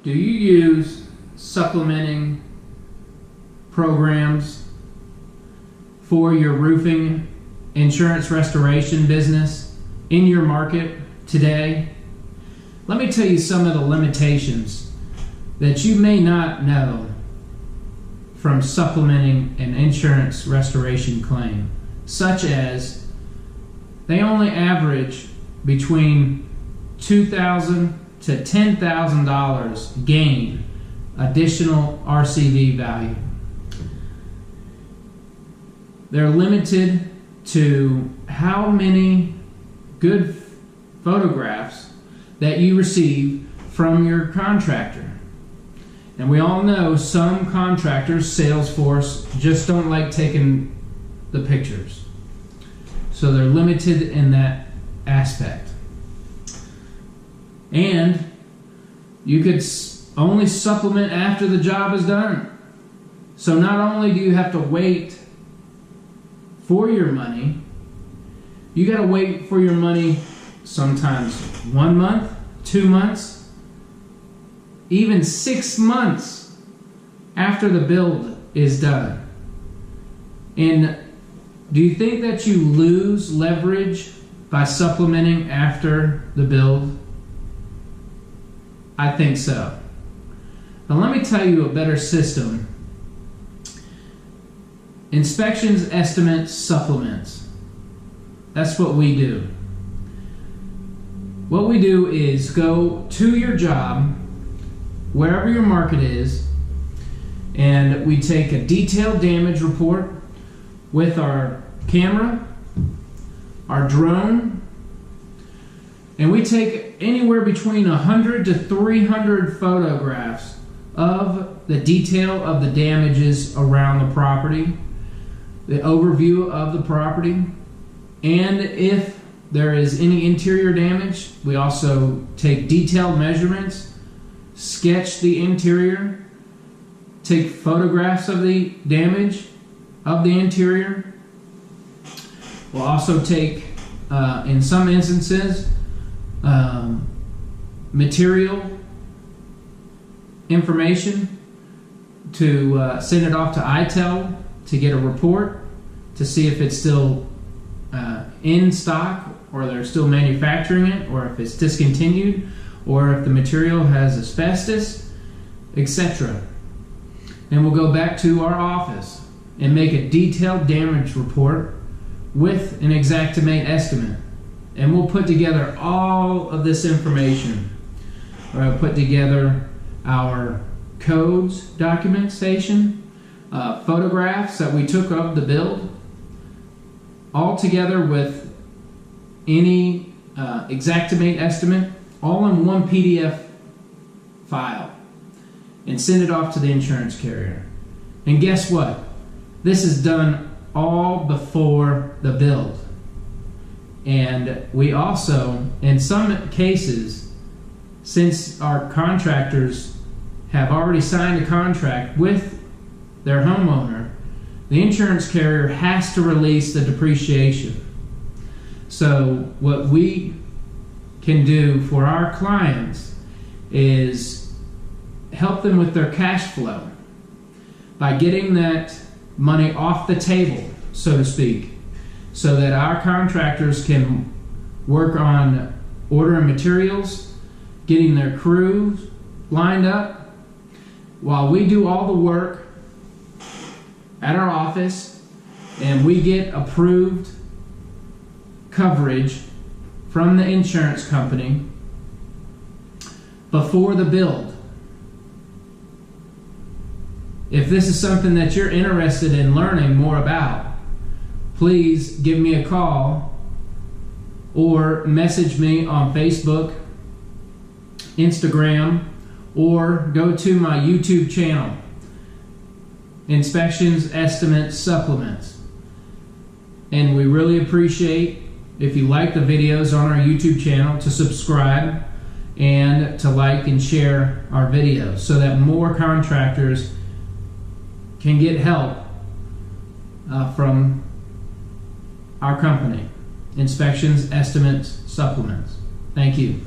Do you use supplementing programs for your roofing insurance restoration business in your market today? Let me tell you some of the limitations that you may not know from supplementing an insurance restoration claim, such as they only average between $2,000 to $10,000 gain additional RCV value. They're limited to how many good photographs that you receive from your contractor. And we all know some contractors, sales force, just don't like taking the pictures. So they're limited in that aspect. And you could only supplement after the job is done. So not only do you have to wait for your money, you got to wait for your money sometimes 1 month, 2 months, even 6 months after the build is done. And do you think that you lose leverage by supplementing after the build? I think so. Now let me tell you a better system. Inspections, estimates, supplements. That's what we do. What we do is go to your job, wherever your market is, and we take a detailed damage report with our camera, our drone, and we take anywhere between 100 to 300 photographs of the detail of the damages around the property, the overview of the property, and if there is any interior damage, we also take detailed measurements, sketch the interior, take photographs of the damage of the interior. We'll also take, in some instances, material information to send it off to ITEL to get a report to see if it's still in stock, or they're still manufacturing it, or if it's discontinued, or if the material has asbestos, etc. And we'll go back to our office and make a detailed damage report with an Xactimate estimate. And we'll put together all of this information. We'll put together our codes documentation, photographs that we took of the build, all together with any Xactimate estimate, all in one PDF file, and send it off to the insurance carrier. And guess what? This is done all before the build. And we also, in some cases, since our contractors have already signed a contract with their homeowner, the insurance carrier has to release the depreciation. So what we can do for our clients is help them with their cash flow by getting that money off the table, so to speak, so that our contractors can work on ordering materials, getting their crews lined up, while we do all the work at our office and we get approved coverage from the insurance company before the build. If this is something that you're interested in learning more about, please give me a call or message me on Facebook, Instagram, or go to my YouTube channel, Inspections, Estimates, Supplements. And we really appreciate if you like the videos on our YouTube channel to subscribe and to like and share our videos so that more contractors can get help from our company, Inspections, Estimates, Supplements. Thank you.